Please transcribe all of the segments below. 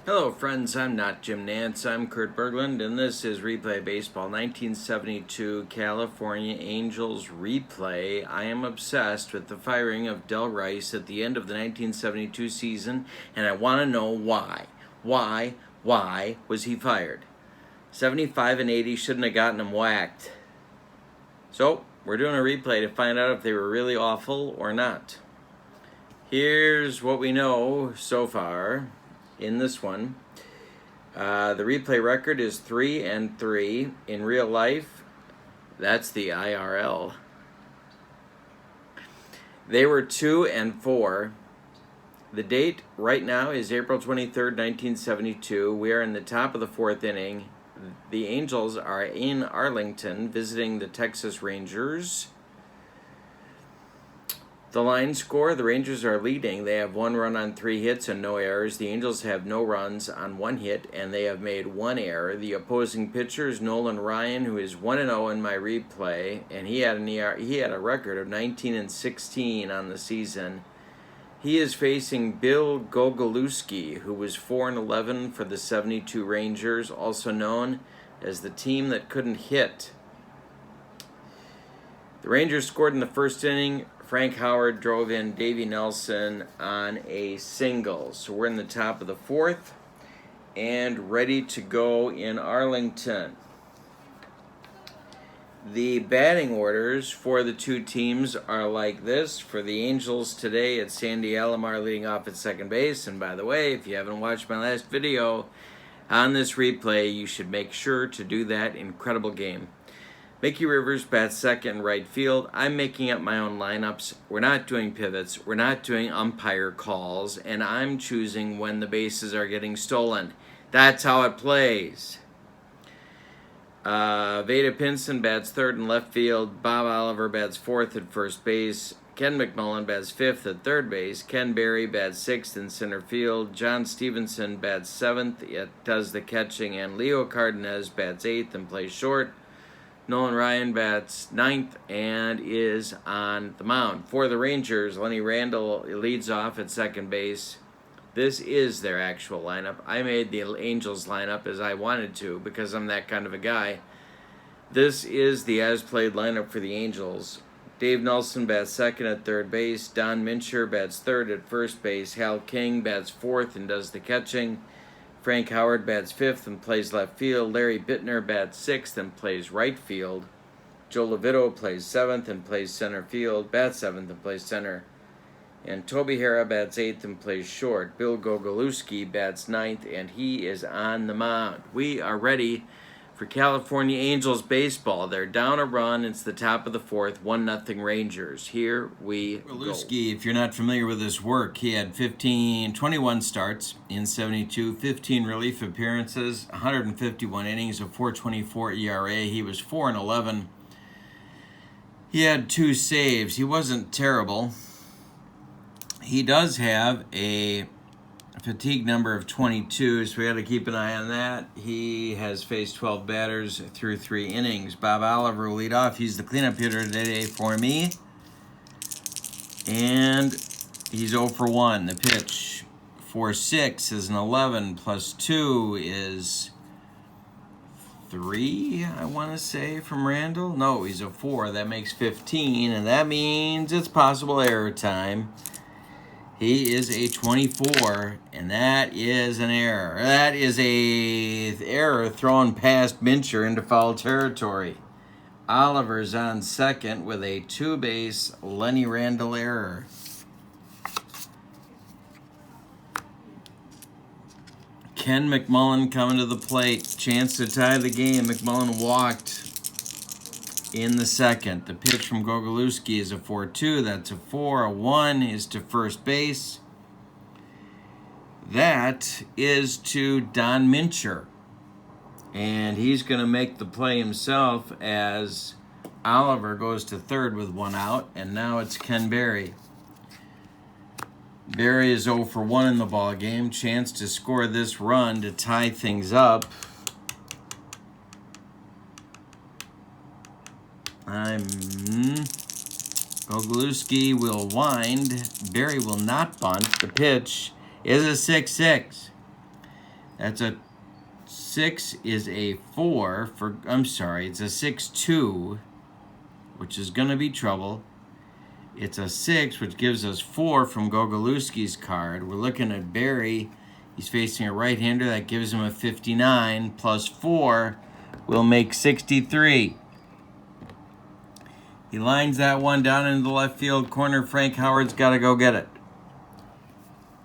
Hello friends, I'm not Jim Nance, I'm Kurt Berglund, and this is Replay Baseball 1972 California Angels Replay. I am obsessed with the firing of Del Rice at the end of the 1972 season, and I want to know why. Why was he fired? 75 and 80 shouldn't have gotten him whacked. So, we're doing a replay to find out if they were really awful or not. Here's what we know so far. In this one, the replay record is 3-3. In real life, that's the IRL. They were 2-4. The date right now is April 23rd, 1972. We are in the top of the fourth inning. The Angels are in Arlington visiting the Texas Rangers. The line score, the Rangers are leading. They have 1 run on 3 hits and no errors. The Angels have no runs on 1 hit, and they have made 1 error. The opposing pitcher is Nolan Ryan, who is 1-0 in my replay, and he had a record of 19-16 on the season. He is facing Bill Gogolewski, who was 4-11 for the 72 Rangers, also known as the team that couldn't hit. The Rangers scored in the first inning. Frank Howard drove in Davey Nelson on a single. So we're in the top of the fourth and ready to go in Arlington. The batting orders for the two teams are like this. For the Angels today, it's Sandy Alomar leading off at second base. And by the way, if you haven't watched my last video on this replay, you should make sure to do that. Incredible game. Mickey Rivers bats second and right field. I'm making up my own lineups. We're not doing pivots. We're not doing umpire calls. And I'm choosing when the bases are getting stolen. That's how it plays. Vada Pinson bats third and left field. Bob Oliver bats fourth at first base. Ken McMullen bats fifth at third base. Ken Berry bats sixth in center field. John Stevenson bats seventh. It does the catching. And Leo Cardenas bats eighth and plays short. Nolan Ryan bats ninth and is on the mound. For the Rangers, Lenny Randle leads off at second base. This is their actual lineup. I made the Angels lineup as I wanted to because I'm that kind of a guy. This is the as-played lineup for the Angels. Dave Nelson bats second at third base. Don Mincher bats third at first base. Hal King bats fourth and does the catching. Frank Howard bats fifth and plays left field. Larry Bittner bats sixth and plays right field. Joe Levitto plays seventh and plays center field. Bats seventh and plays center. And Toby Harrah bats eighth and plays short. Bill Gogolewski bats ninth and he is on the mound. We are ready for California Angels baseball. They're down a run. It's the top of the fourth. 1-0 Rangers. Here we go. Gogolewski, if you're not familiar with his work, he had 21 starts in 72, 15 relief appearances, 151 innings, a 4.24 ERA. He was 4-11. He had 2 saves. He wasn't terrible. He does have a fatigue number of 22, so we got to keep an eye on that. He has faced 12 batters through 3 innings. Bob Oliver will lead off. He's the cleanup hitter today for me. And he's 0 for 1. The pitch for 6 is an 11 plus 2 is 3, I want to say, from Randall. No, he's a 4. That makes 15, and that means it's possible error time. He is a 24, and that is an error. That is a error thrown past Mincher into foul territory. Oliver's on second with a 2-base Lenny Randle error. Ken McMullen coming to the plate. Chance to tie the game. McMullen walked in the second. The pitch from Gogolewski is a 4-2. That's a 4. A 1 is to first base. That is to Don Mincher. And he's going to make the play himself as Oliver goes to third with 1 out. And now it's Ken Berry. Berry is 0 for 1 in the ball game. Chance to score this run to tie things up. Gogolewski will wind. Berry will not bunt. The pitch is a 6-6. That's a 6 is a 4 for, I'm sorry, it's a 6-2, which is going to be trouble. It's a 6, which gives us 4 from Gogolewski's card. We're looking at Barry. He's facing a right-hander. That gives him a 59. Plus 4 will make 63. He lines that one down into the left field corner. Frank Howard's got to go get it.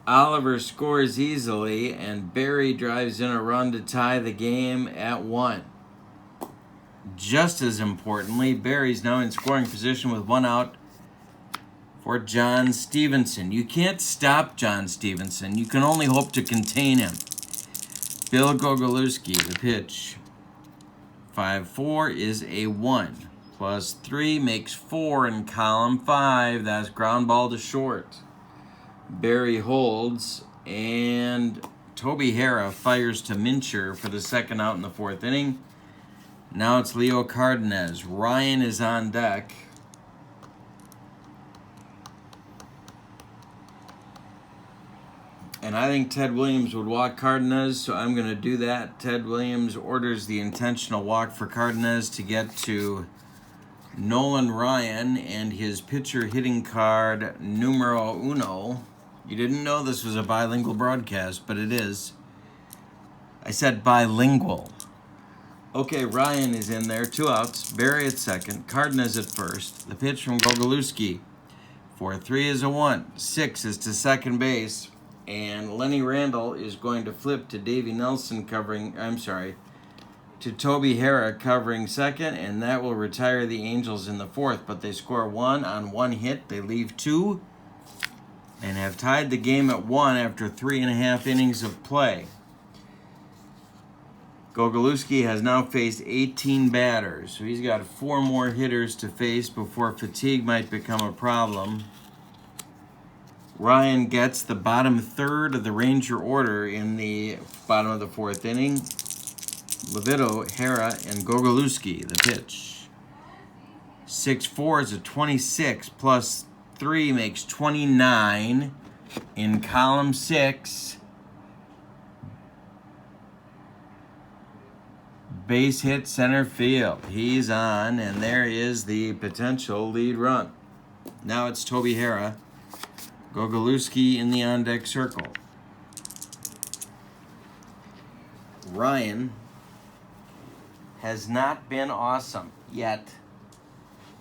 Oliver scores easily, and Barry drives in a run to tie the game at 1. Just as importantly, Barry's now in scoring position with 1 out for John Stevenson. You can't stop John Stevenson. You can only hope to contain him. Bill Gogolewski, the pitch. 5-4 is a 1. Plus 3 makes 4 in column 5. That's ground ball to short. Barry holds, and Toby Harrah fires to Mincher for the second out in the 4th inning. Now it's Leo Cardenas. Ryan is on deck. And I think Ted Williams would walk Cardenas, so I'm going to do that. Ted Williams orders the intentional walk for Cardenas to get to Nolan Ryan and his pitcher hitting card numero uno. You didn't know this was a bilingual broadcast, but it is. I said bilingual. Okay, Ryan is in there, 2 outs. Barry at second, Cardenas at first. The pitch from Gogolewski. 4-3 is a 1. 6 is to second base. And Lenny Randall is going to flip to Davey Nelson to Toby Harrah covering second, and that will retire the Angels in the 4th. But they score 1 on 1 hit. They leave 2 and have tied the game at 1 after 3.5 innings of play. Gogolewski has now faced 18 batters, so he's got 4 more hitters to face before fatigue might become a problem. Ryan gets the bottom third of the Ranger order in the bottom of the 4th inning. Levito, Harrah, and Gogolewski, the pitch. 6-4 is a 26, plus 3 makes 29 in column 6. Base hit center field. He's on, and there is the potential lead run. Now it's Toby Harrah. Gogolewski in the on-deck circle. Ryan has not been awesome yet,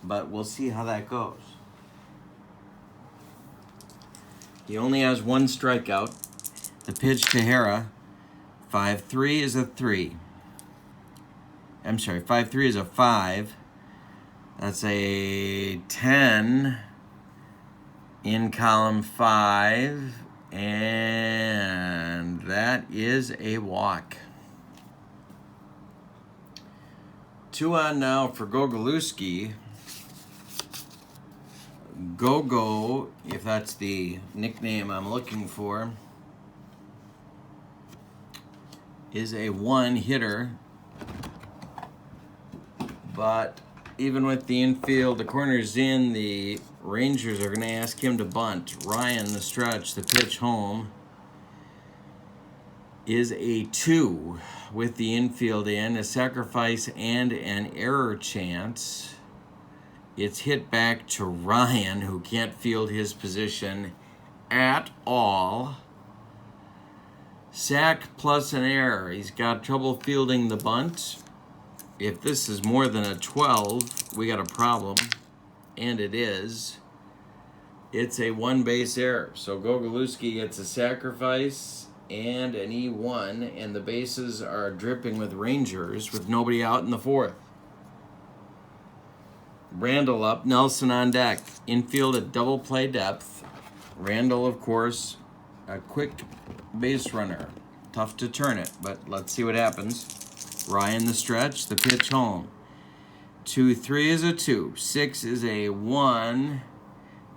but we'll see how that goes. He only has 1 strikeout. The pitch to Harrah. 5-3 is a 3. 5-3 is a 5. That's a 10 in column 5, and that is a walk. 2 on now for Gogolewski. Gogo, if that's the nickname I'm looking for, is a 1 hitter. But even with the infield, the corner's in, the Rangers are going to ask him to bunt. Ryan, the stretch, the pitch home, is a 2 with the infield in, a sacrifice and an error chance. It's hit back to Ryan, who can't field his position at all. Sack plus an error. He's got trouble fielding the bunt. If this is more than a 12, we got a problem, and it is. It's a 1-base error. So Gogolewski gets a sacrifice and an E1, and the bases are dripping with Rangers with nobody out in the 4th. Randall up, Nelson on deck. Infield at double play depth. Randall, of course, a quick base runner. Tough to turn it, but let's see what happens. Ryan the stretch, the pitch home. 2-3 is a 2. 6 is a 1.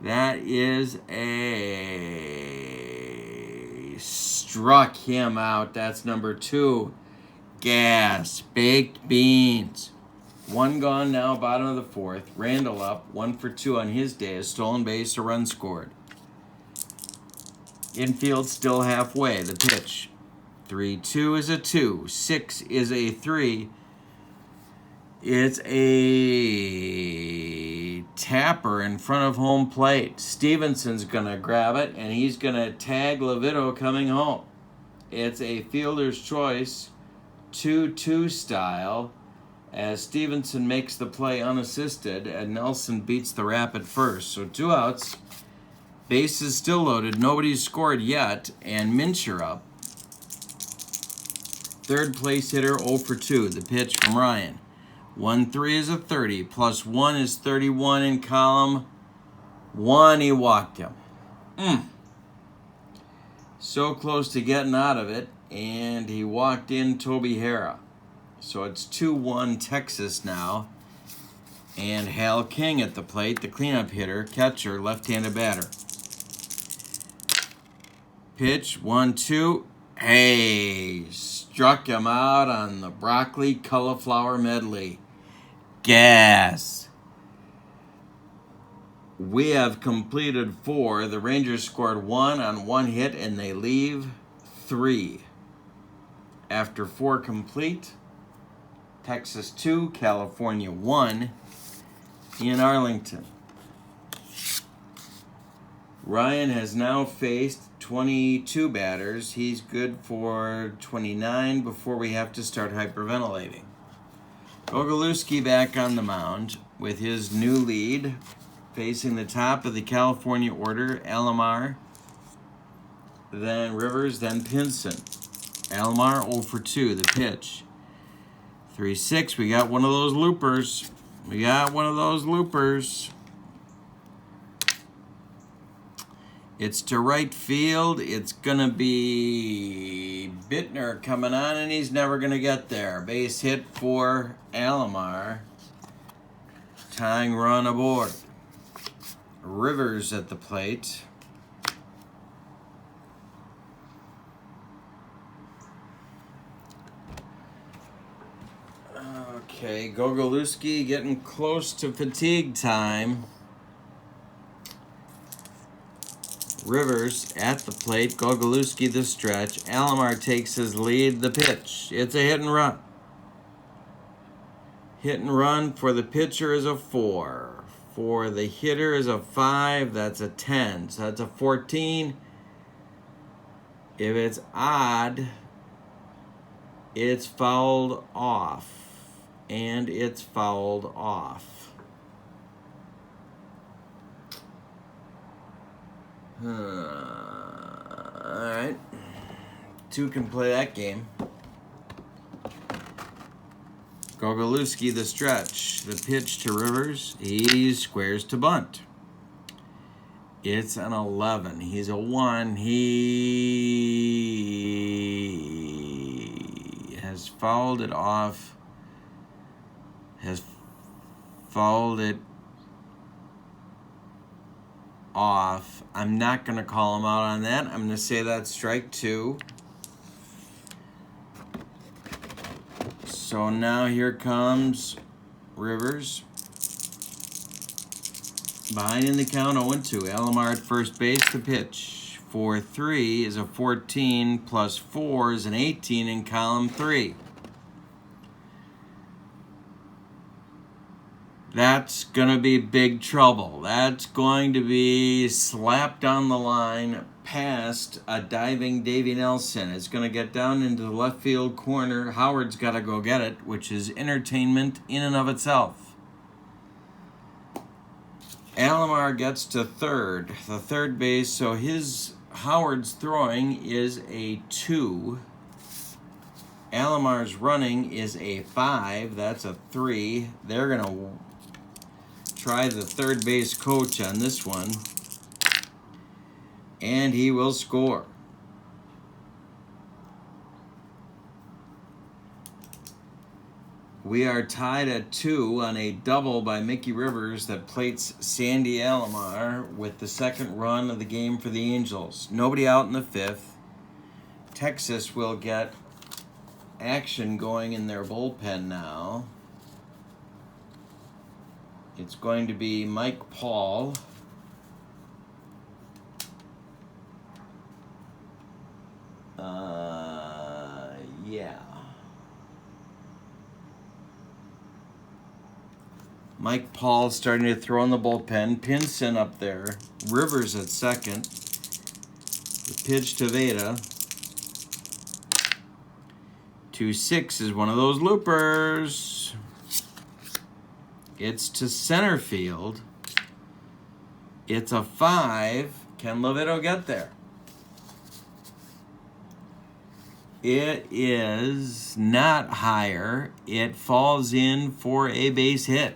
That is a... Struck him out. That's number 2. Gas. Baked beans. 1 gone now, bottom of the 4th. Randall up, 1 for 2 on his day. A stolen base, a run scored. Infield still halfway. The pitch. 3-2 is a 2. 6 is a 3. It's a tapper in front of home plate. Stevenson's going to grab it, and he's going to tag Levitto coming home. It's a fielder's choice, 2-2 style, as Stevenson makes the play unassisted, and Nelson beats the rap at first. So 2 outs, bases still loaded, nobody's scored yet, and Mincher up. Third place hitter, 0 for 2, the pitch from Ryan. 1-3 is a 30, plus 1 is 31 in column 1. He walked him. So close to getting out of it, and he walked in Toby Hara. So it's 2-1 Texas now, and Hal King at the plate, the cleanup hitter, catcher, left-handed batter. Pitch, 1-2. Hey, struck him out on the broccoli cauliflower medley. Gas. We have completed 4. The Rangers scored 1 on 1 hit, and they leave 3. After 4 complete, Texas 2, California 1 in Arlington. Ryan has now faced 22 batters. He's good for 29 before we have to start hyperventilating. Gogolewski back on the mound with his new lead, facing the top of the California order, Alomar, then Rivers, then Pinson. Alomar 0 for 2, the pitch. 3-6, we got one of those loopers. It's to right field. It's going to be Bittner coming on, and he's never going to get there. Base hit for Alomar. Tying run aboard. Rivers at the plate. Okay, Gogolewski getting close to fatigue time. Rivers at the plate. Gogolewski the stretch. Alomar takes his lead. The pitch. It's a hit and run. Hit and run for the pitcher is a 4. For the hitter is a 5. That's a 10. So that's a 14. If it's odd, it's fouled off. And it's fouled off. All right. 2 can play that game. Gogolewski the stretch. The pitch to Rivers. He squares to bunt. It's an 11. He's a 1. He has fouled it off. Has fouled it off. I'm not going to call him out on that. I'm going to say that's strike 2. So now here comes Rivers. Behind in the count, 0-2. Alomar at first base, the pitch. 4-3 is a 14, plus 4 is an 18 in column 3. That's going to be big trouble. That's going to be slapped on the line past a diving Davey Nelson. It's going to get down into the left field corner. Howard's got to go get it, which is entertainment in and of itself. Alomar gets to third, the third base, so Howard's throwing is a 2. Alomar's running is a 5. That's a 3. They're going to try the third base coach on this one, and he will score. We are tied at 2 on a double by Mickey Rivers that plates Sandy Alomar with the second run of the game for the Angels. Nobody out in the 5th. Texas will get action going in their bullpen now. It's going to be Mike Paul. Yeah. Mike Paul starting to throw in the bullpen. Pinson up there. Rivers at second. The pitch to Veda. 2-6 is one of those loopers. It's to center field. It's a 5. Can Levito get there? It is not higher. It falls in for a base hit.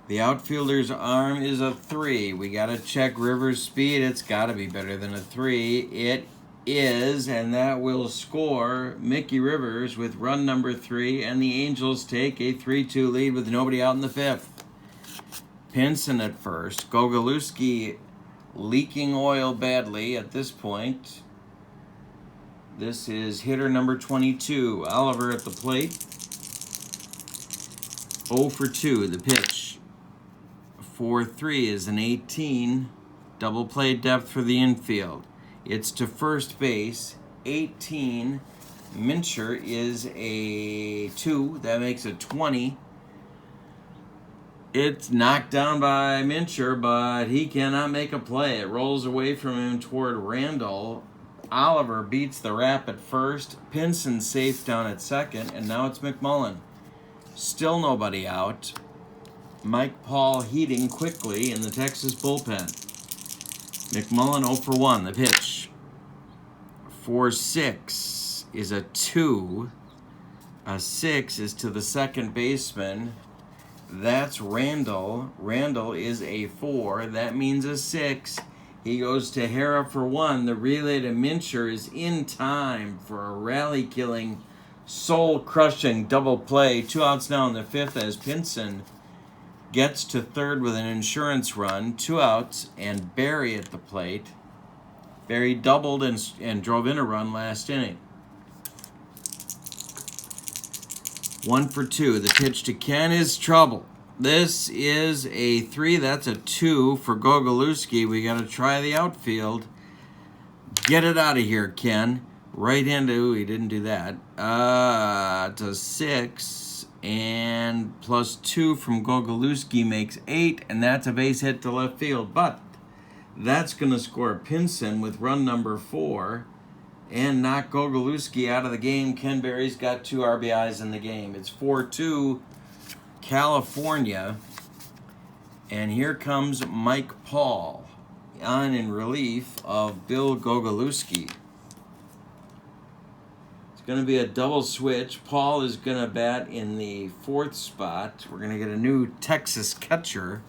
The outfielder's arm is a 3. We got to check Rivers' speed. It's got to be better than a 3. It is, and that will score Mickey Rivers with run number 3, and the Angels take a 3-2 lead with nobody out in the 5th. Pinson at first. Gogolewski leaking oil badly at this point. This is hitter number 22. Oliver at the plate. 0 for 2. The pitch. 4-3 is an 18. Double play depth for the infield. It's to first base. 18. Mincher is a 2. That makes it 20. It's knocked down by Mincher, but he cannot make a play. It rolls away from him toward Randall. Oliver beats the Rap at first. Pinson safe down at second, and now it's McMullen. Still nobody out. Mike Paul heating quickly in the Texas bullpen. McMullen 0 for 1. The pitch. 4-6 is a 2. A 6 is to the second baseman. That's Randall. Randall is a 4. That means a 6. He goes to Hara for 1. The relay to Mincher is in time for a rally-killing, soul-crushing double play. 2 outs now in the 5th as Pinson gets to third with an insurance run. 2 outs and Barry at the plate. Barry doubled and drove in a run last inning. 1 for 2. The pitch to Ken is trouble. This is a 3. That's a 2 for Gogolewski. We got to try the outfield. Get it out of here, Ken. Right into, he didn't do that. It's a 6. And plus 2 from Gogolewski makes 8. And that's a base hit to left field. But that's going to score Pinson with run number 4. And knock Gogolewski out of the game. Ken Berry's got 2 RBIs in the game. It's 4-2 California. And here comes Mike Paul on in relief of Bill Gogolewski. It's going to be a double switch. Paul is going to bat in the 4th spot. We're going to get a new Texas catcher.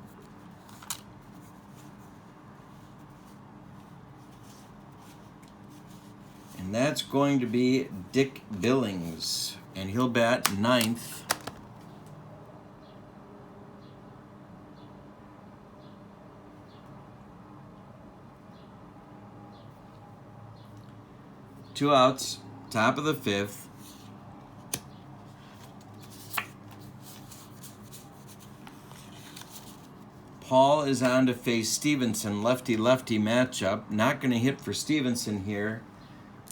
And that's going to be Dick Billings. And he'll bat 9th. Two outs, top of the 5th. Paul is on to face Stevenson, lefty-lefty matchup. Not going to hit for Stevenson here.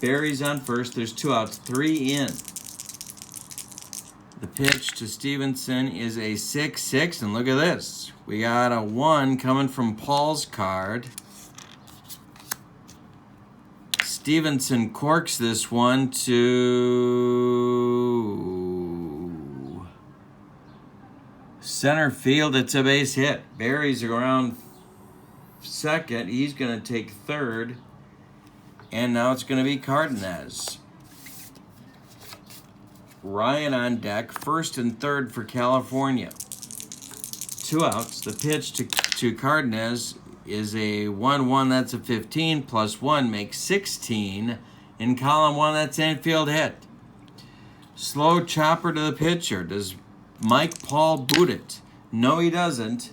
Barry's on first. There's 2 outs, 3 in. The pitch to Stevenson is a 6-6, and look at this. We got a 1 coming from Paul's card. Stevenson corks this one to center field. It's a base hit. Barry's around second. He's going to take third. And now it's going to be Cardenas. Ryan on deck, first and third for California. 2 outs. The pitch to Cardenas is a 1-1. That's a 15. Plus 1 makes 16. In column 1, that's infield hit. Slow chopper to the pitcher. Does Mike Paul boot it? No, he doesn't.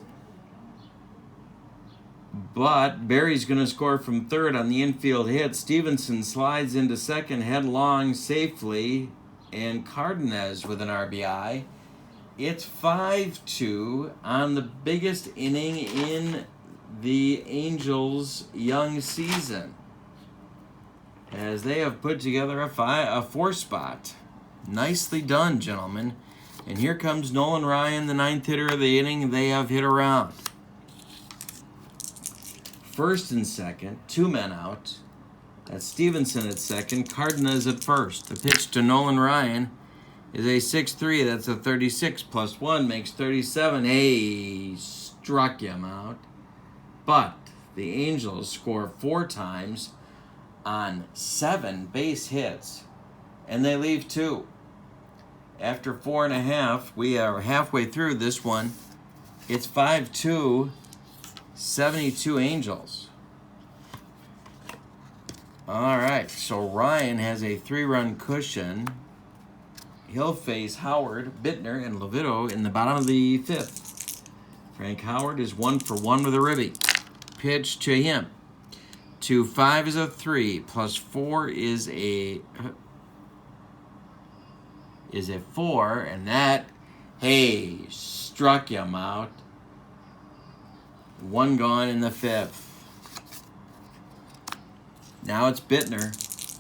But Barry's going to score from third on the infield hit. Stevenson slides into second headlong safely. And Cardenas with an RBI. It's 5-2 on the biggest inning in the Angels' young season. as they have put together a 4 spot. Nicely done, gentlemen. And here comes Nolan Ryan, the 9th hitter of the inning. They have hit around. First and second, 2 men out. That's Stevenson at second, Cardenas at first. The pitch to Nolan Ryan is a 6-3. That's a 36 plus 1 makes 37. Hey, struck him out. But the Angels score 4 times on 7 base hits, and they leave 2. After 4.5, we are halfway through this one. It's 5-2, 72 Angels. All right, so Ryan has a 3-run cushion. He'll face Howard, Bittner, and Levito in the bottom of the 5th. Frank Howard is 1 for 1 with a ribby. Pitch to him. 2-5 is a 3, plus 4 is a 4, and that, hey, struck him out. 1 gone in the 5th. Now it's Bittner.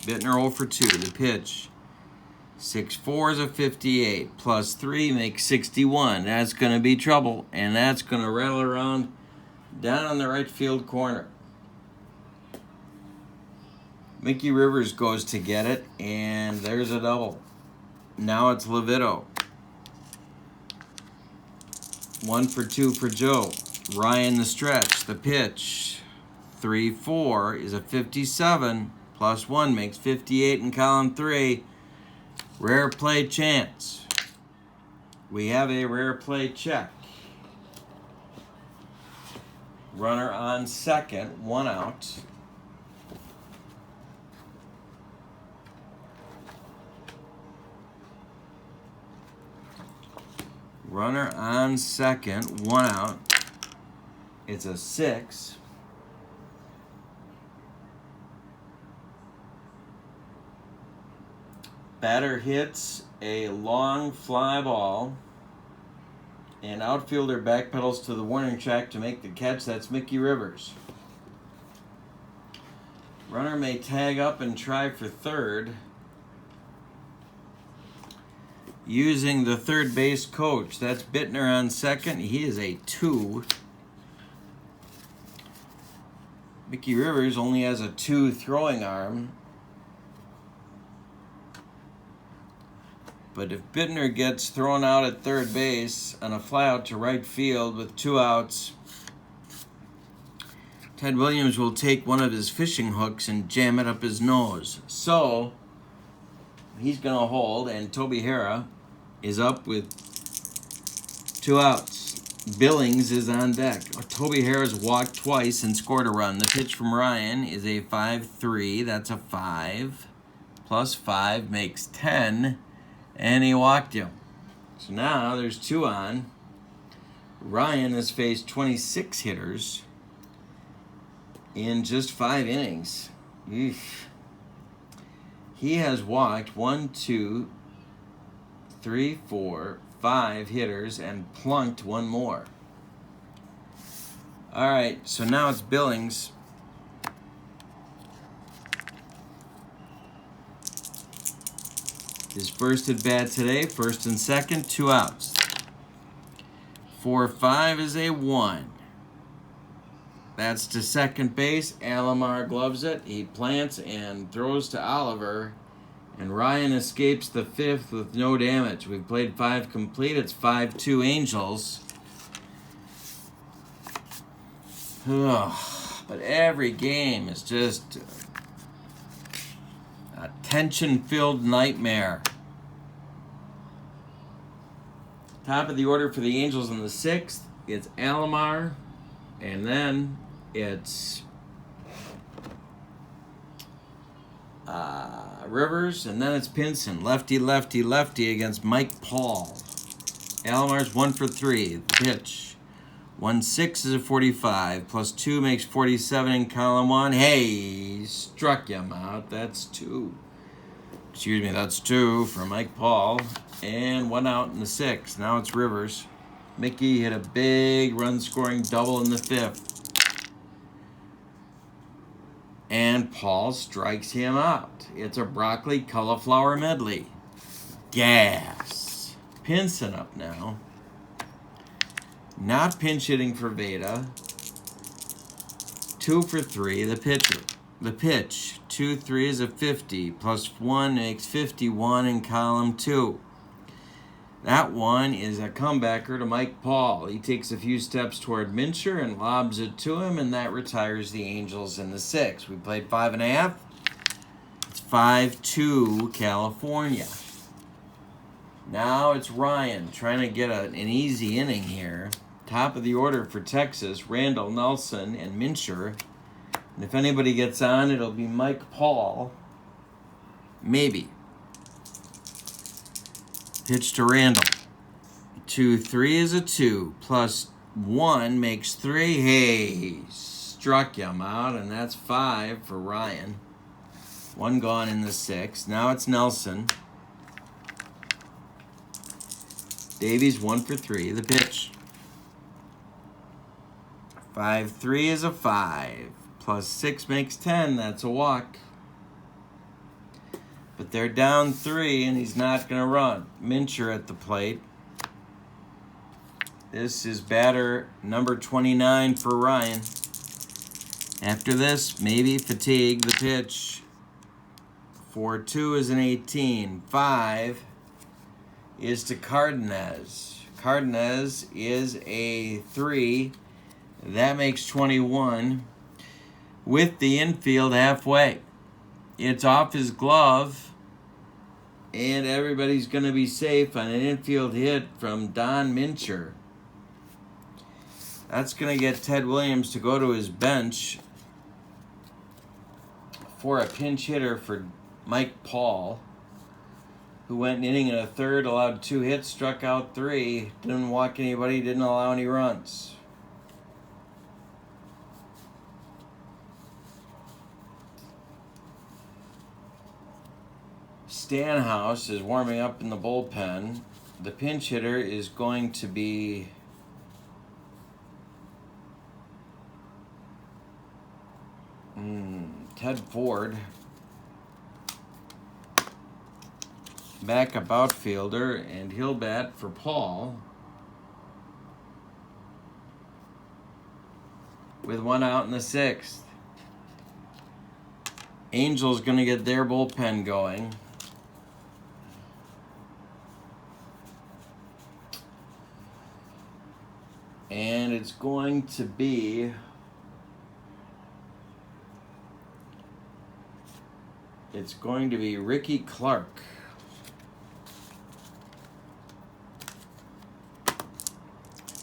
Bittner 0 for 2. The pitch. 6-4 is a 58. Plus 3 makes 61. That's going to be trouble. And that's going to rattle around down on the right field corner. Mickey Rivers goes to get it. And there's a double. Now it's Levito. 1 for 2 for Joe. Ryan the stretch. The pitch. 3-4 is a 57. Plus 1 makes 58 in column 3. Rare play chance. We have a rare play check. Runner on second, 1 out. Runner on second, 1 out. It's a 6. Batter hits a long fly ball, and outfielder backpedals to the warning track to make the catch. That's Mickey Rivers. Runner may tag up and try for third using the third base coach. That's Bittner on second. He is a 2. Mickey Rivers only has a 2 throwing arm. But if Bittner gets thrown out at third base on a flyout to right field with 2 outs, Ted Williams will take one of his fishing hooks and jam it up his nose. So he's going to hold, and Toby Harrah is up with 2 outs. Billings is on deck. Toby Harrah's walked twice and scored a run. The pitch from Ryan is a 5-3. That's a 5. Plus 5 makes 10. And he walked him. So now there's 2 on. Ryan has faced 26 hitters in just 5 innings. Eesh. He has walked 1, 2, 3, 4, 5 hitters and plunked 1 more. All right, so now it's Billings. His first at bat today, first and second, 2 outs. 4-5 is a 1. That's to second base. Alomar gloves it. He plants and throws to Oliver. And Ryan escapes the 5th with no damage. We've played 5 complete. It's 5-2 Angels. Ugh, but every game is just a tension-filled nightmare. Top of the order for the Angels in the 6th, it's Alomar, and then it's Rivers, and then it's Pinson. Lefty, lefty, lefty against Mike Paul. Alomar's 1 for 3. The pitch. 1-6 is a 45. Plus 2 makes 47 in column 1. Hey, struck him out. That's 2. Excuse me, that's 2 for Mike Paul. And 1 out in the 6th. Now it's Rivers. Mickey hit a big run-scoring double in the 5th. And Paul strikes him out. It's a broccoli cauliflower medley. Gas. Pinson up now. Not pinch hitting for Veda. 2 for 3. The pitcher. The pitch. 2 3 is a 50. Plus 1 makes 51 in column 2. That one is a comebacker to Mike Paul. He takes a few steps toward Mincher and lobs it to him, and that retires the Angels in the 6th. We played 5.5. It's 5-2 California. Now it's Ryan trying to get an easy inning here. Top of the order for Texas, Randall, Nelson, and Mincher. And if anybody gets on, it'll be Mike Paul. Maybe. Pitch to Randall. 2 3 is a 2. Plus 1 makes 3. Hey, struck him out, and that's 5 for Ryan. 1 gone in the 6th. Now it's Nelson. Davies 1 for 3. The pitch. 5 3 is a 5. Plus 6 makes 10. That's a walk. But they're down 3, and he's not going to run. Mincher at the plate. This is batter number 29 for Ryan. After this, maybe fatigue. The pitch. 4-2 is an 18. 5 is to Cardenas. Cardenas is a 3. That makes 21. With the infield halfway. It's off his glove, and everybody's going to be safe on an infield hit from Don Mincher. That's going to get Ted Williams to go to his bench for a pinch hitter for Mike Paul, who went an inning and a third, allowed 2 hits, struck out 3, didn't walk anybody, didn't allow any runs. Stanhouse is warming up in the bullpen. The pinch hitter is going to be Ted Ford. Backup outfielder, and he'll bat for Paul. With 1 out in the 6th. Angels going to get their bullpen going. And it's going to be Ricky Clark.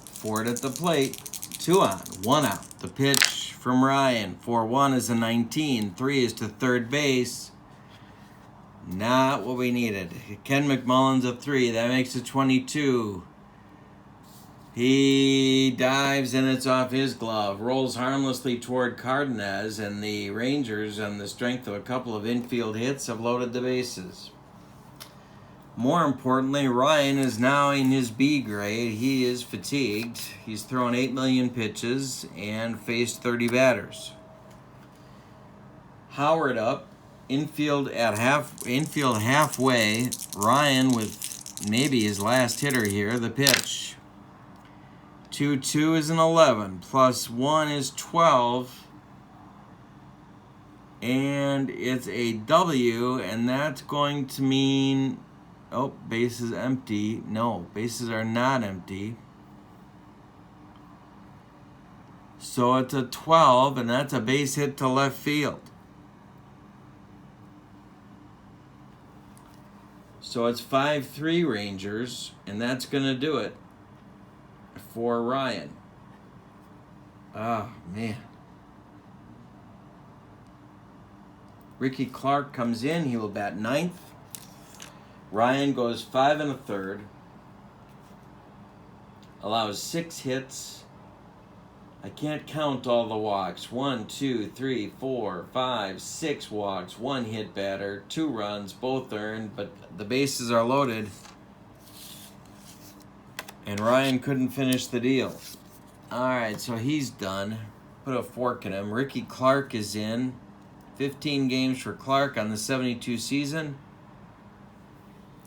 Ford at the plate. 2 on, 1 out. The pitch from Ryan. 4-1 is a 19. 3 is to third base. Not what we needed. Ken McMullen's a 3. That makes it 22. He dives and it's off his glove. Rolls harmlessly toward Cardenas, and the Rangers, on the strength of a couple of infield hits, have loaded the bases. More importantly, Ryan is now in his B grade. He is fatigued. He's thrown 8 million pitches and faced 30 batters. Howard up. Infield halfway. Ryan with maybe his last hitter here. The pitch. 2-2 is an 11. Plus 1 is 12. And it's a W, and that's going to mean... Oh, base is empty. No, bases are not empty. So it's a 12, and that's a base hit to left field. So it's 5-3 Rangers, and that's going to do it for Ryan. Oh, man. Ricky Clark comes in. He will bat 9th. Ryan goes 5 1/3. Allows 6 hits. I can't count all the walks. 1, 2, 3, 4, 5, 6 walks. 1 hit batter. 2 runs, both earned, but the bases are loaded. And Ryan couldn't finish the deal. All right, so he's done. Put a fork in him. Ricky Clark is in. 15 games for Clark on the 72 season.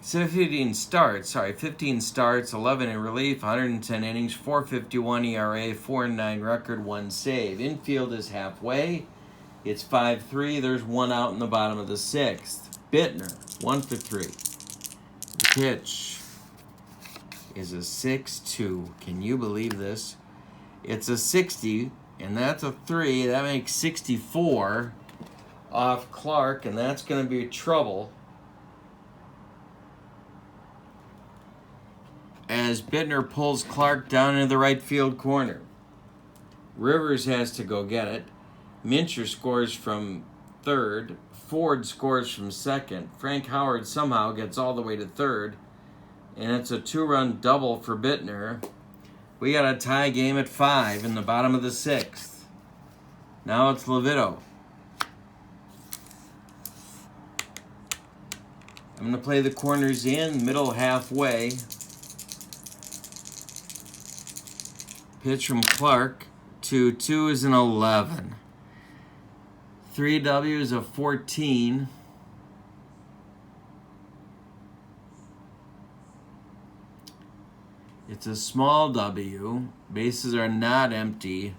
15 starts, 11 in relief, 110 innings, 4.51 ERA, 4.9 record, 1 save. Infield is halfway. It's 5-3. There's 1 out in the bottom of the 6th. Bittner, 1 for 3. The pitch is a 6-2. Can you believe this? It's a 60, and that's a 3. That makes 64 off Clark, and that's going to be trouble as Bittner pulls Clark down into the right field corner. Rivers has to go get it. Mincher scores from third. Ford scores from second. Frank Howard somehow gets all the way to third. And it's a 2-run double for Bittner. We got a tie game at 5 in the bottom of the 6th. Now it's Levito. I'm going to play the corners in, middle halfway. Pitch from Clark. 2 is an 11. 3 W's a 14. It's a small W. Bases are not empty.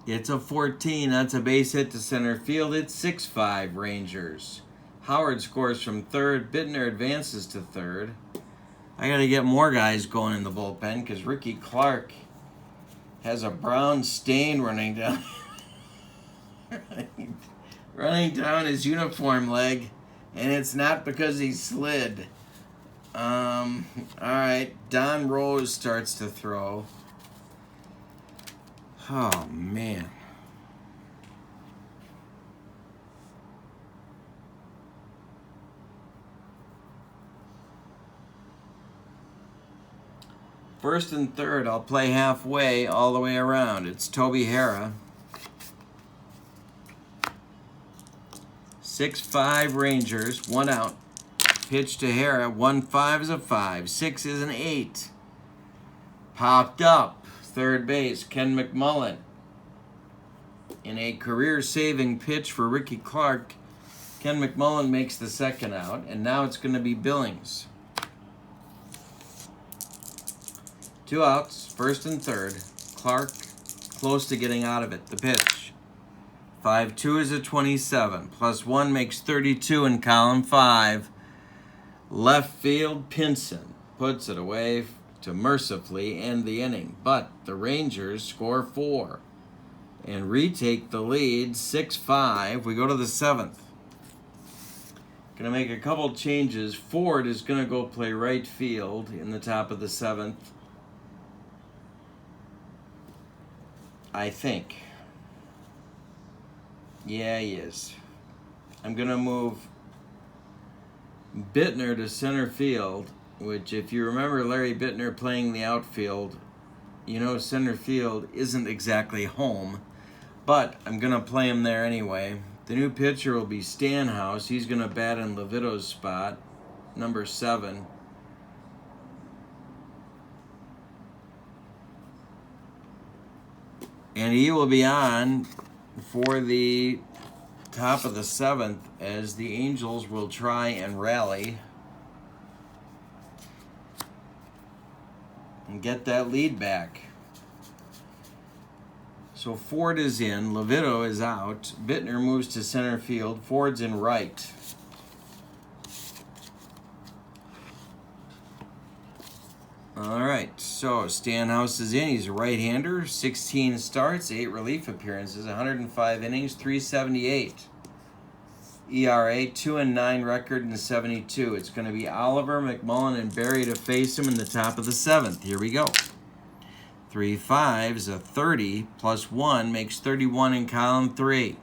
It's a 14. That's a base hit to center field. It's 6-5 Rangers. Howard scores from third. Bittner advances to third. I got to get more guys going in the bullpen because Ricky Clark has a brown stain running down running down his uniform leg, and it's not because he slid. All right, Don Rose starts to throw. Oh, man. First and third, I'll play halfway all the way around. It's Toby Harrah. 6-5 Rangers, 1 out. Pitch to Harrah, 1-5 is a 5, 6 is an 8. Popped up, third base, Ken McMullen. In a career-saving pitch for Ricky Clark, Ken McMullen makes the second out, and now it's going to be Billings. 2 outs, first and third. Clark close to getting out of it. The pitch. 5-2 is a 27. +1 makes 32 in column 5. Left field, Pinson puts it away to mercifully end the inning. But the Rangers score 4 and retake the lead 6-5. We go to the 7th. Going to make a couple changes. Ford is going to go play right field in the top of the 7th. I think. Yeah, he is. I'm going to move Bittner to center field, which if you remember Larry Bittner playing the outfield, you know center field isn't exactly home, but I'm going to play him there anyway. The new pitcher will be Stanhouse. He's going to bat in Levito's spot, number 7. And he will be on for the top of the 7th as the Angels will try and rally and get that lead back. So Ford is in, Levito is out, Bittner moves to center field, Ford's in right. All right, so Stanhouse is in. He's a right-hander, 16 starts, 8 relief appearances, 105 innings, 378. ERA, 2-9 record in 72. It's going to be Oliver, McMullen, and Berry to face him in the top of the 7th. Here we go. 3-5 is a 30, +1 makes 31 in column 3.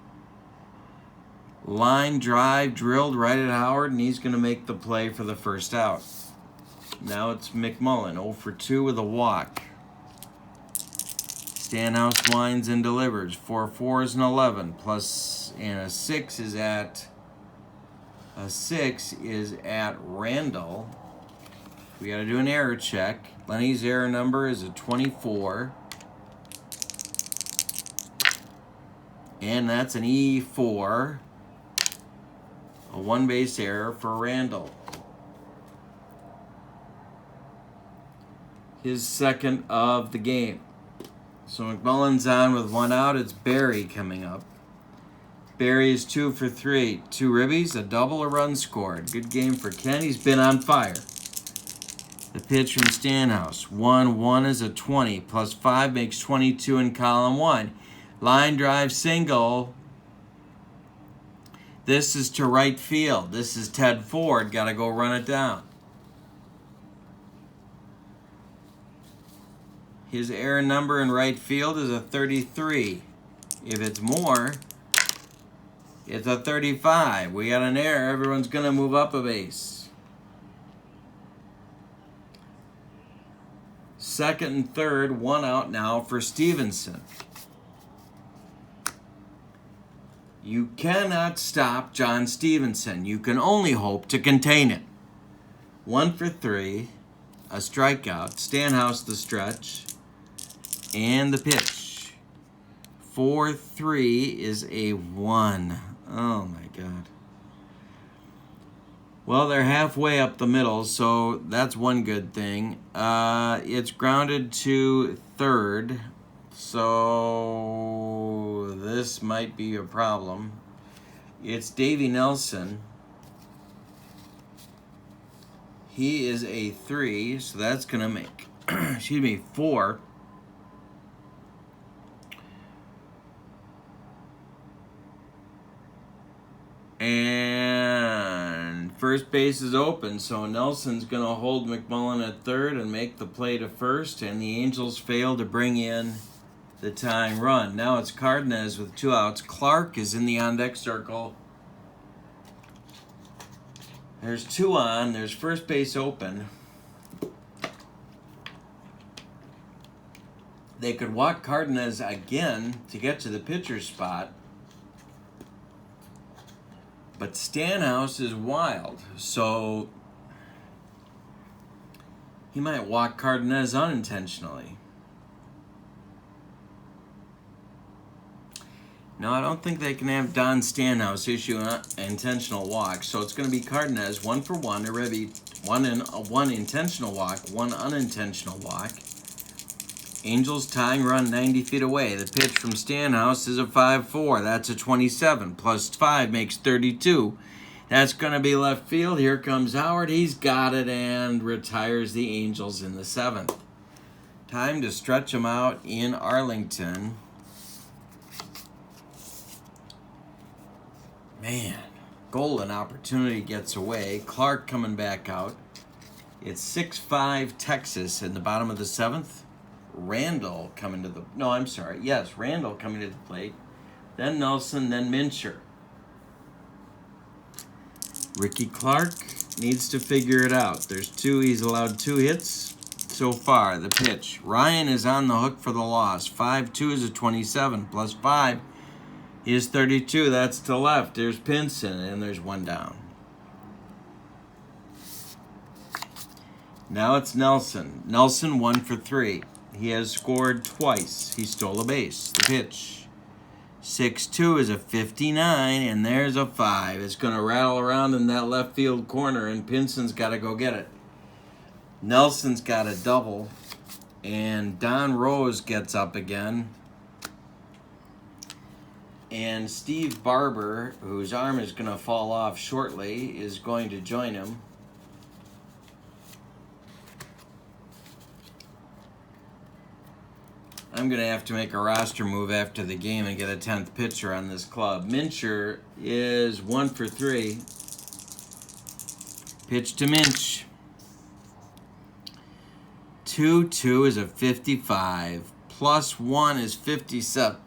Line drive drilled right at Howard, and he's going to make the play for the first out. Now it's McMullen, 0 for 2 with a walk. Stanhouse winds and delivers. 4 is an 11, and a 6 is at Randall. We got to do an error check. Lenny's error number is a 24. And that's an E4. A one-base error for Randall. His second of the game. So McMullen's on with one out. It's Barry coming up. Barry is 2 for 3. 2 ribbies, a double, a run scored. Good game for Ken. He's been on fire. The pitch from Stanhouse. 1 is a 20. Plus 5 makes 22 in column 1. Line drive single. This is to right field. This is Ted Ford. Got to go run it down. His error number in right field is a 33. If it's more, it's a 35. We got an error. Everyone's going to move up a base. Second and third, one out now for Stevenson. You cannot stop John Stevenson. You can only hope to contain it. 1 for 3, a strikeout. Stanhouse the stretch. And the pitch. 4-3 is a 1. Oh my God. Well, they're halfway up the middle, so that's one good thing. It's grounded to third, so this might be a problem. It's Davey Nelson. He is a 3, so that's going to make, 4. And first base is open, so Nelson's going to hold McMullen at third and make the play to first, and the Angels fail to bring in the tying run. Now it's Cardenas with 2 outs. Clark is in the on-deck circle. There's 2 on. There's first base open. They could walk Cardenas again to get to the pitcher's spot. But Stanhouse is wild, so he might walk Cardenas unintentionally. No, I don't think they can have Don Stanhouse issue an intentional walk, so it's going to be Cardenas 1 for 1, a ribby, one intentional walk, 1 unintentional walk. Angels tying run 90 feet away. The pitch from Stanhouse is a 5-4. That's a 27. Plus 5 makes 32. That's going to be left field. Here comes Howard. He's got it and retires the Angels in the 7th. Time to stretch them out in Arlington. Man, golden opportunity gets away. Clark coming back out. It's 6-5 Texas in the bottom of the 7th. Randall coming to the... No, I'm sorry. Yes, Randall coming to the plate. Then Nelson, then Mincher. Ricky Clark needs to figure it out. There's 2. He's allowed 2 hits so far. The pitch. Ryan is on the hook for the loss. 5-2 is a 27. Plus 5 is 32. That's to left. There's Pinson, and there's 1 down. Now it's Nelson. Nelson 1 for 3. He has scored twice. He stole a base. The pitch. 6-2 is a 59, and there's a 5. It's going to rattle around in that left field corner, and Pinson's got to go get it. Nelson's got a double, and Don Rose gets up again. And Steve Barber, whose arm is going to fall off shortly, is going to join him. I'm going to have to make a roster move after the game and get a 10th pitcher on this club. Mincher is 1 for 3. Pitch to Minch. 2-2 is a 55. Plus 1 is 57.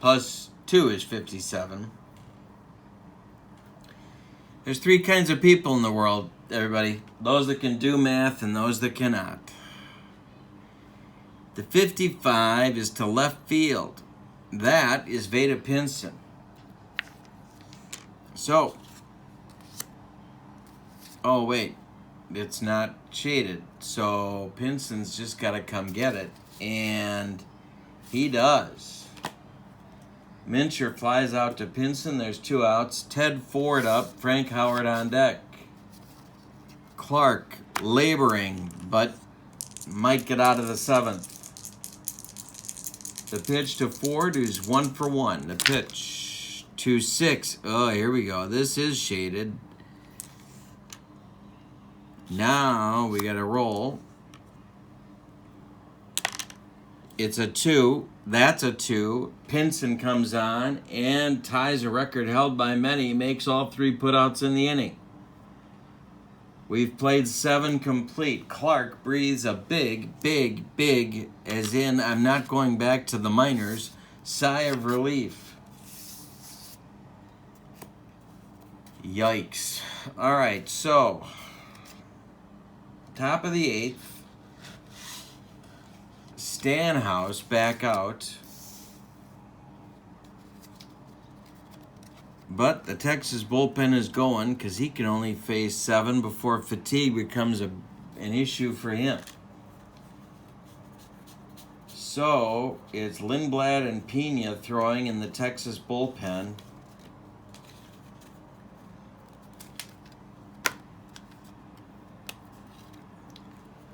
Plus 2 is 57. There's 3 kinds of people in the world, everybody. Those that can do math and those that cannot. The 55 is to left field. That is Veda Pinson. So, oh wait, it's not shaded. So Pinson's just got to come get it. And he does. Mincher flies out to Pinson. There's 2 outs. Ted Ford up. Frank Howard on deck. Clark laboring, but might get out of the 7th. The pitch to Ford, who's 1 for 1. The pitch to 6. Oh, here we go. This is shaded. Now we got to roll. It's a 2. That's a 2. Pinson comes on and ties a record held by many. Makes all 3 putouts in the inning. We've played 7 complete. Clark breathes a big, as in I'm not going back to the minors, sigh of relief. Yikes. All right, so top of the 8th. Stanhouse back out. But the Texas bullpen is going because he can only face 7 before fatigue becomes an issue for him. So it's Lindblad and Pena throwing in the Texas bullpen.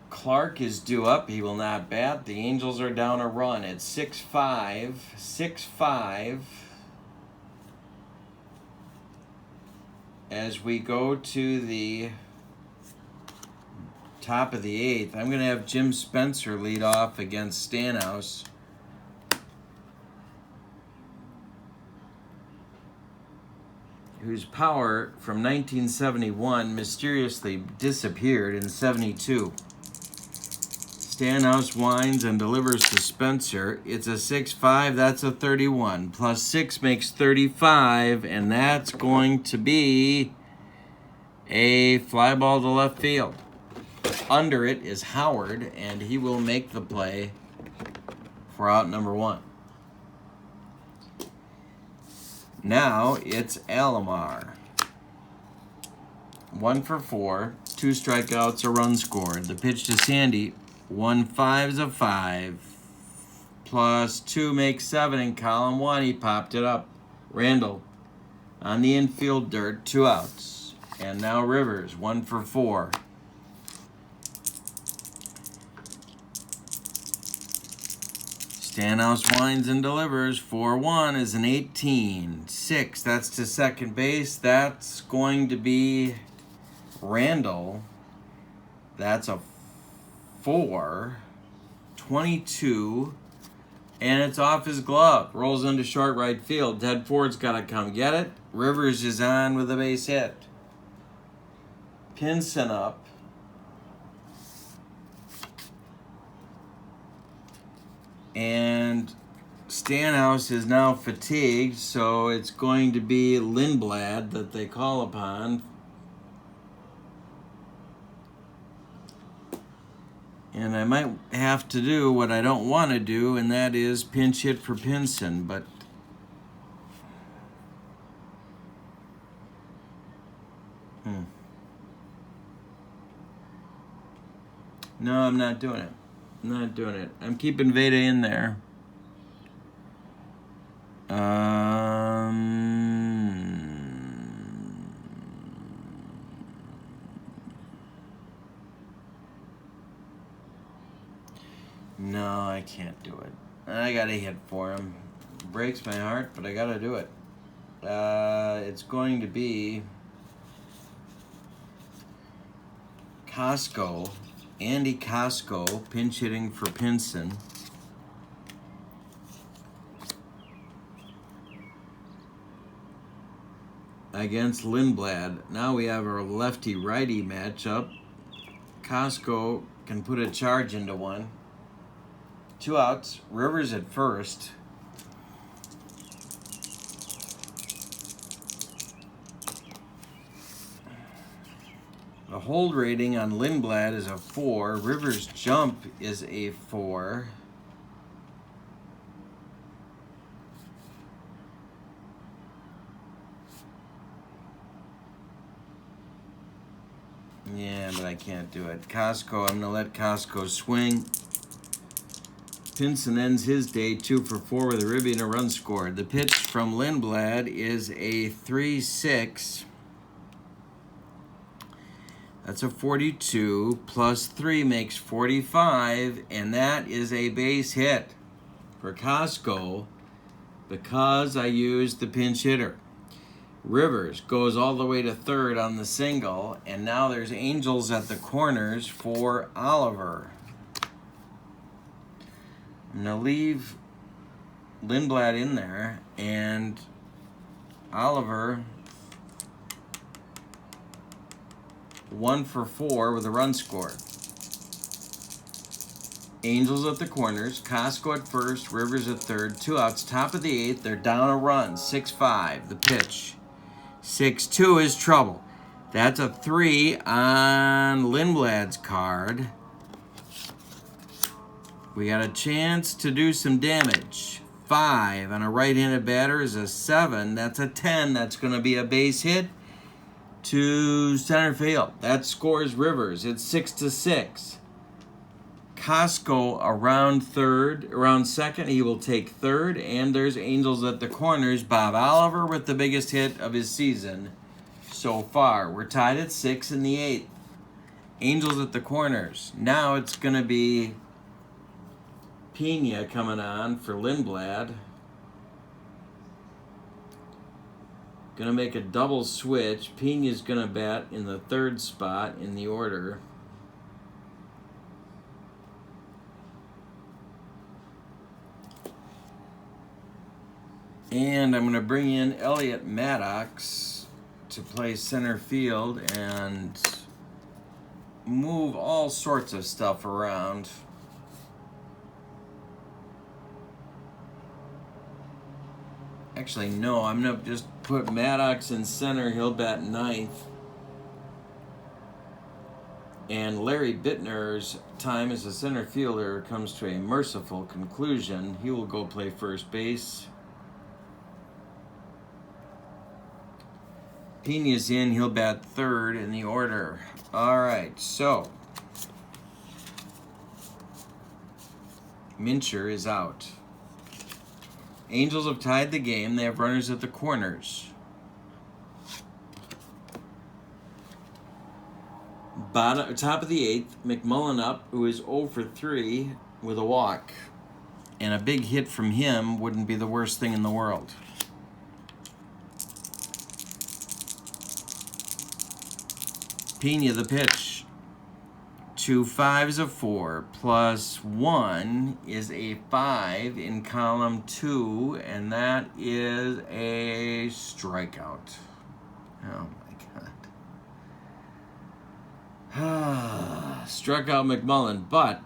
Clark is due up. He will not bat. The Angels are down a run. It's 6-5. 6-5. As we go to the top of the 8th, I'm going to have Jim Spencer lead off against Stanhouse. Whose power from 1971 mysteriously disappeared in 72. Stanhouse winds and delivers to Spencer. It's a 6-5. That's a 31. Plus 6 makes 35, and that's going to be a fly ball to left field. Under it is Howard, and he will make the play for out number 1. Now it's Alomar. 1 for 4. 2 strikeouts, a run scored. The pitch to Sandy. 1-5's a 5. Plus 2 makes 7 in column 1. He popped it up. Randall on the infield dirt. 2 outs. And now Rivers. 1 for 4. Stanhouse winds and delivers. 4-1 is an 18. 6. That's to second base. That's going to be Randall. That's a 4, 22, and it's off his glove. Rolls into short right field. Ted Ford's got to come get it. Rivers is on with a base hit. Pinson up. And Stanhouse is now fatigued, so it's going to be Lindblad that they call upon. And I might have to do what I don't want to do, and that is pinch hit for Pinson, but no, I'm not doing it. I'm keeping Veda in there. No, I can't do it. I got a hit for him. Breaks my heart, but I got to do it. It's going to be Costco. Andy Costco pinch hitting for Pinson. Against Lindblad. Now we have our lefty-righty matchup. Costco can put a charge into one. 2 outs. Rivers at first. The hold rating on Lindblad is a 4. Rivers' jump is a 4. Yeah, but I can't do it. Costco, I'm going to let Costco swing. Pinson ends his day 2 for 4 with a ribby and a run scored. The pitch from Lindblad is a 3-6. That's a 42, plus 3 makes 45, and that is a base hit for Costco because I used the pinch hitter. Rivers goes all the way to third on the single, and now there's Angels at the corners for Oliver. I'm going to leave Lindblad in there, and Oliver 1 for 4 with a run scored. Angels at the corners, Costco at first, Rivers at third, 2 outs, top of the 8th, they're down a run, 6-5, the pitch. 6-2 is trouble. That's a 3 on Lindblad's card. We got a chance to do some damage. 5 on a right-handed batter is a 7. That's a 10. That's going to be a base hit to center field. That scores Rivers. It's 6-6. Costco around second. He will take third, and there's Angels at the corners. Bob Oliver with the biggest hit of his season so far. We're tied at 6 in the 8th. Angels at the corners. Now it's going to be Pena coming on for Lindblad. Going to make a double switch. Pena's going to bat in the 3rd spot in the order. And I'm going to bring in Elliot Maddox to play center field and move all sorts of stuff around. Actually, no, I'm going to just put Maddox in center. He'll bat 9th. And Larry Bittner's time as a center fielder comes to a merciful conclusion. He will go play first base. Pena's in, he'll bat 3rd in the order. All right, so Mincher is out. Angels have tied the game. They have runners at the corners. Top of the 8th, McMullen up, who is 0 for 3 with a walk. And a big hit from him wouldn't be the worst thing in the world. Pena, the pitch. 2 5s, a 4, plus 1 is a 5 in column 2, and that is a strikeout. Oh my God. Struck out McMullen, but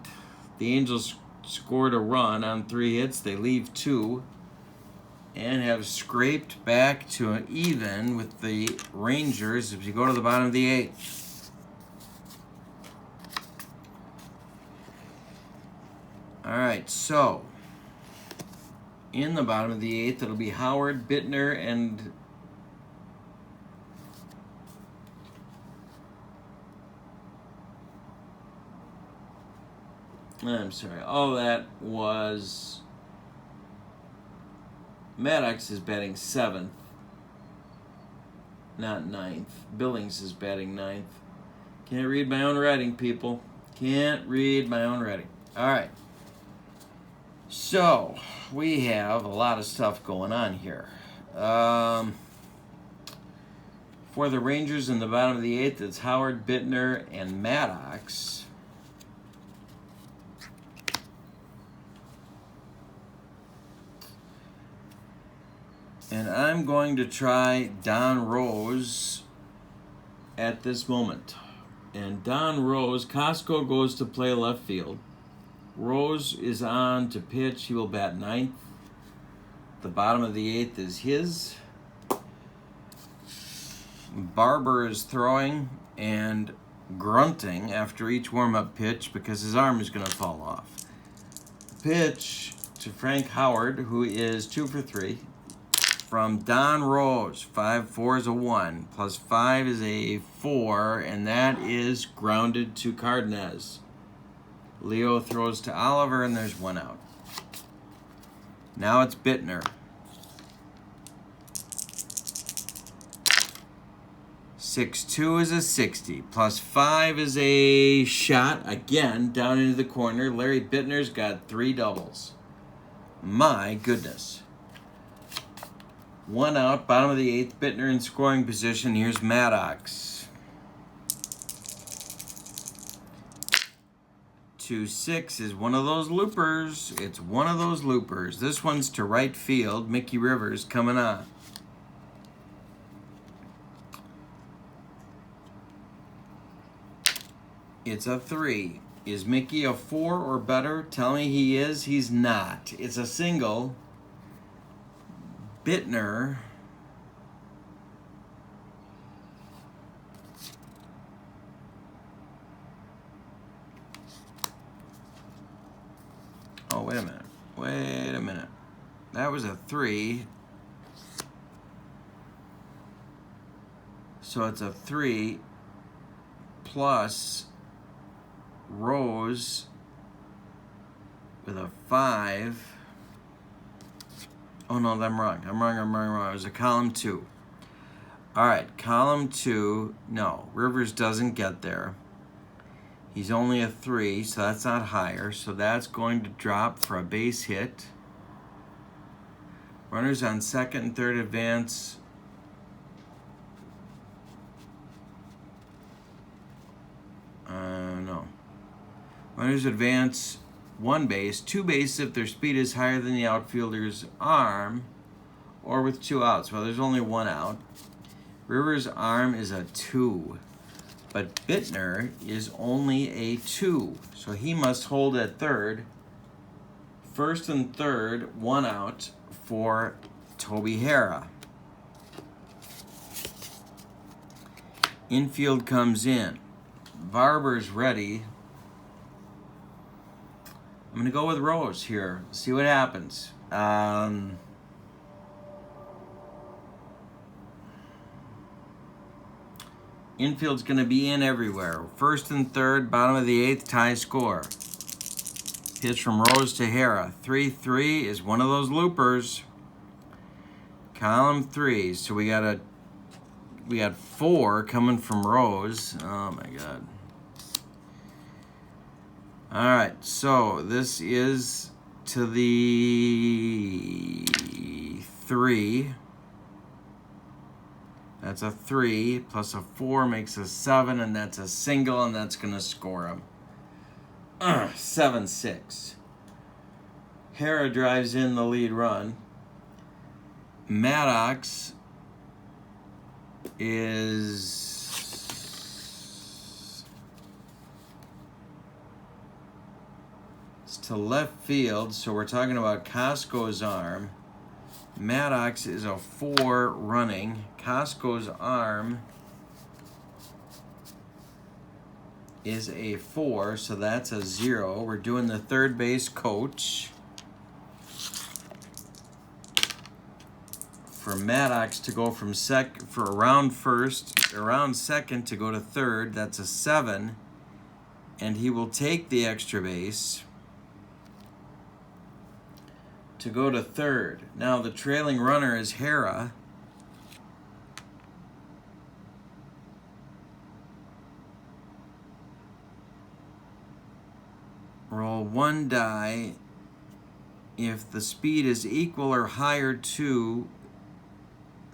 the Angels scored a run on 3 hits. They leave 2 and have scraped back to an even with the Rangers if you go to the bottom of the 8th. All right, so in the bottom of the 8th, it'll be Howard, Bittner, and I'm sorry. Oh, that was Maddox is batting 7th, not 9th. Billings is batting 9th. Can't read my own writing, people. Can't read my own writing. All right. So, we have a lot of stuff going on here. For the Rangers in the bottom of the 8th, it's Howard, Bittner, and Maddox. And I'm going to try Don Rose at this moment. And Don Rose, Costco goes to play left field. Rose is on to pitch. He will bat 9th. The bottom of the 8th is his. Barber is throwing and grunting after each warm-up pitch because his arm is going to fall off. Pitch to Frank Howard, who is 2 for 3. From Don Rose, 5-4 is a 1, plus 5 is a 4, and that is grounded to Cardenas. Leo throws to Oliver, and there's 1 out. Now it's Bittner. 6-2 is a 60. Plus 5 is a shot. Again, down into the corner. Larry Bittner's got 3 doubles. My goodness. 1 out, bottom of the 8th. Bittner in scoring position. Here's Maddox. 2-6 is one of those loopers. It's one of those loopers. This one's to right field. Mickey Rivers coming on. It's a 3. Is Mickey a 4 or better? Tell me he is. He's not. It's a single. Bittner. Oh, wait a minute. Wait a minute. That was a 3. So it's a 3 plus Rose with a 5. Oh, no, I'm wrong. I'm wrong. It was a column 2. All right, column 2. No, Rivers doesn't get there. He's only a 3, so that's not higher. So that's going to drop for a base hit. Runners on second and third advance. No. Runners advance 1 base, 2 bases if their speed is higher than the outfielder's arm, or with 2 outs. Well, there's only 1 out. Rivers' arm is a 2. But Bittner is only a 2, so he must hold at third. First and third, 1 out for Toby Harrah. Infield comes in. Barber's ready. I'm going to go with Rose here. See what happens. Infield's going to be in everywhere. First and third, bottom of the 8th, tie score. Pitch from Rose to Harrah. 3-3 is one of those loopers. Column 3. So we got 4 coming from Rose. Oh my God. All right. So this is to the 3. That's a 3 plus a 4 makes a 7, and that's a single, and that's going to score him. 7-6. Harrah drives in the lead run. Maddox is to left field, so we're talking about Costco's arm. Maddox is a 4 running. Costco's arm is a 4, so that's a 0. We're doing the third base coach. For Maddox to go from around second to go to third, that's a 7. And he will take the extra base to go to third. Now the trailing runner is Harrah. Roll 1 die if the speed is equal or higher to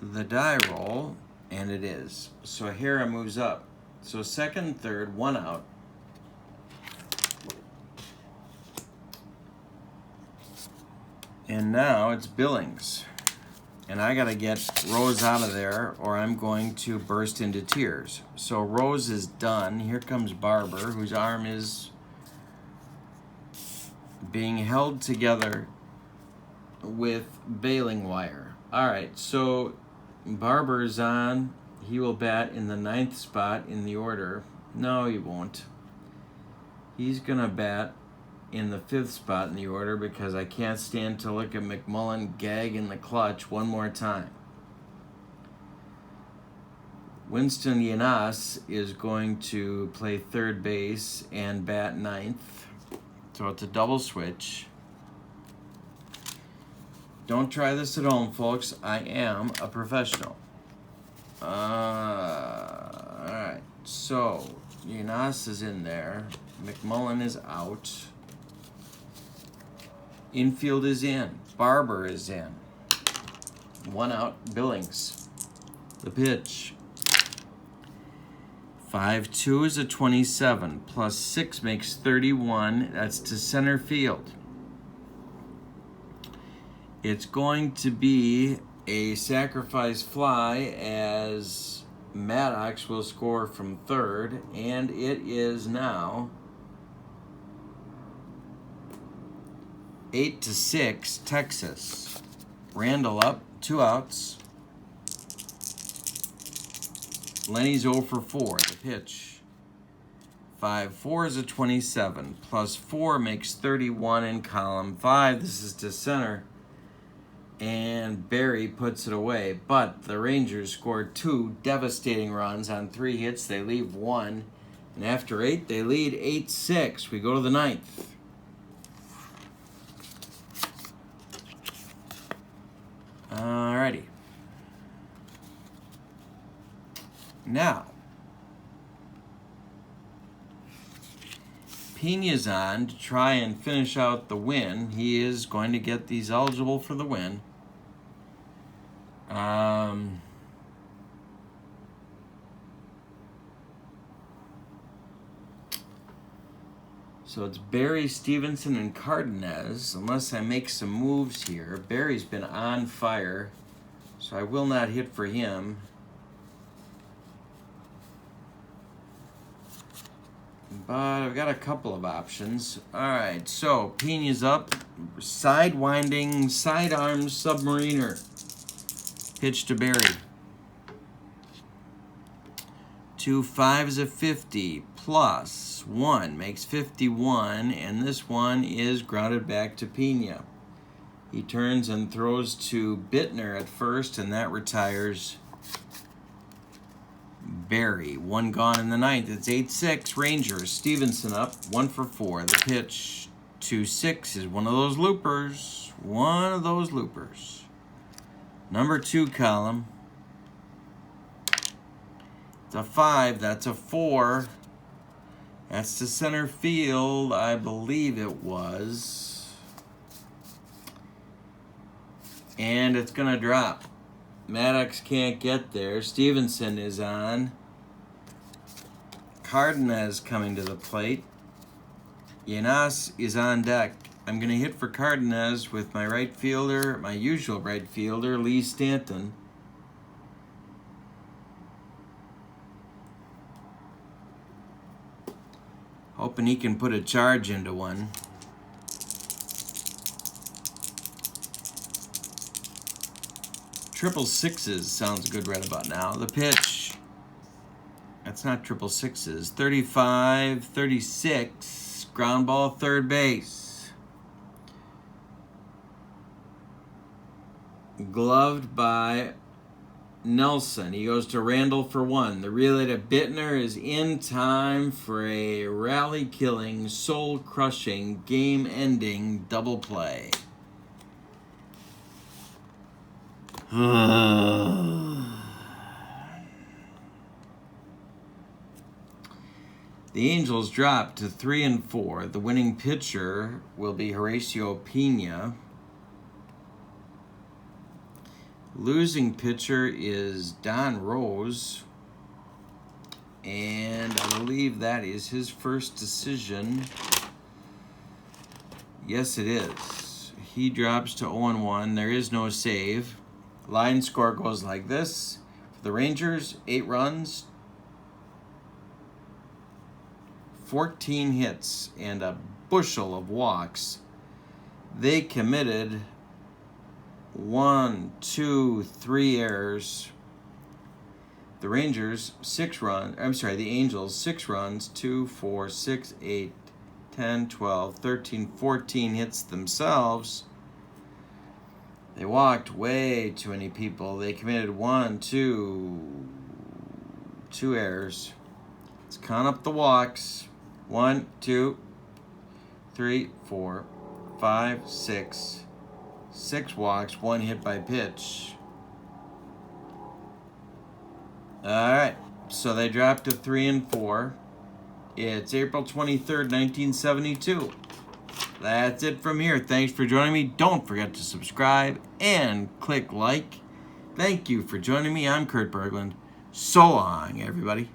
the die roll, and it is. So Harrah moves up. So second and third, 1 out. And now it's Billings. And I got to get Rose out of there or I'm going to burst into tears. So Rose is done. Here comes Barber, whose arm is being held together with baling wire. All right, so Barber is on. He will bat in the 9th spot in the order. No, he won't. He's going to bat in the 5th spot in the order because I can't stand to look at McMullen gag in the clutch one more time. Winston Yanas is going to play third base and bat 9th. So it's a double switch. Don't try this at home, folks. I am a professional. All right. So, Giannis is in there. McMullen is out. Infield is in. Barber is in. 1 out. Billings. The pitch. 5-2 is a 27. Plus 6 makes 31. That's to center field. It's going to be a sacrifice fly as Maddox will score from third, and it is now 8-6 Texas. Randall up, 2 outs. Lenny's 0 for 4. The pitch. 5-4 is a 27. Plus 4 makes 31 in column 5. This is to center. And Barry puts it away. But the Rangers scored 2 devastating runs on 3 hits. They leave 1. And after 8, they lead 8-6. We go to the 9th. Alrighty. Now, Pena's on to try and finish out the win. He is going to get these eligible for the win. So it's Barry, Stevenson, and Cardenas, unless I make some moves here. Barry's been on fire, so I will not hit for him. But I've got a couple of options. All right, so Pena's up. Side-winding, sidearm submariner. Pitch to Barry. 2-5 is a 50. Plus 1 makes 51. And this one is grounded back to Pena. He turns and throws to Bittner at first, and that retires Barry. 1 gone in the 9th. It's 8-6 Rangers. Stevenson up. 1 for 4. The pitch. 2-6 is one of those loopers. One of those loopers. Number 2 column. It's a 5. That's a 4. That's to center field. I believe it was. And it's going to drop. Maddox can't get there. Stevenson is on. Cardenas coming to the plate. Giannis is on deck. I'm going to hit for Cardenas with my right fielder, my usual right fielder, Lee Stanton. Hoping he can put a charge into one. Triple sixes sounds good right about now. The pitch. That's not triple sixes. 35, 36. Ground ball, third base. Gloved by Nelson. He goes to Randall for 1. The relay to Bittner is in time for a rally-killing, soul-crushing, game-ending double play. The Angels drop to 3-4. The winning pitcher will be Horacio Pena. Losing pitcher is Don Rose. And I believe that is his first decision. Yes, it is. He drops to 0-1. There is no save. Line score goes like this. For the Rangers, 8 runs, 14 hits, and a bushel of walks. They committed 1, 2, 3 errors. The Rangers, 6 runs. I'm sorry, the Angels, 6 runs, 2, 4, 6, 8, 10, 12, 13, 14 hits themselves. They walked way too many people. They committed 2 errors. Let's count up the walks. 1, 2, 3, 4, 5, 6, 6 walks, 1 hit by pitch. Alright, so they dropped to 3-4. It's April 23rd, 1972. That's it from here. Thanks for joining me. Don't forget to subscribe and click like. Thank you for joining me. I'm Kurt Berglund. So long, everybody.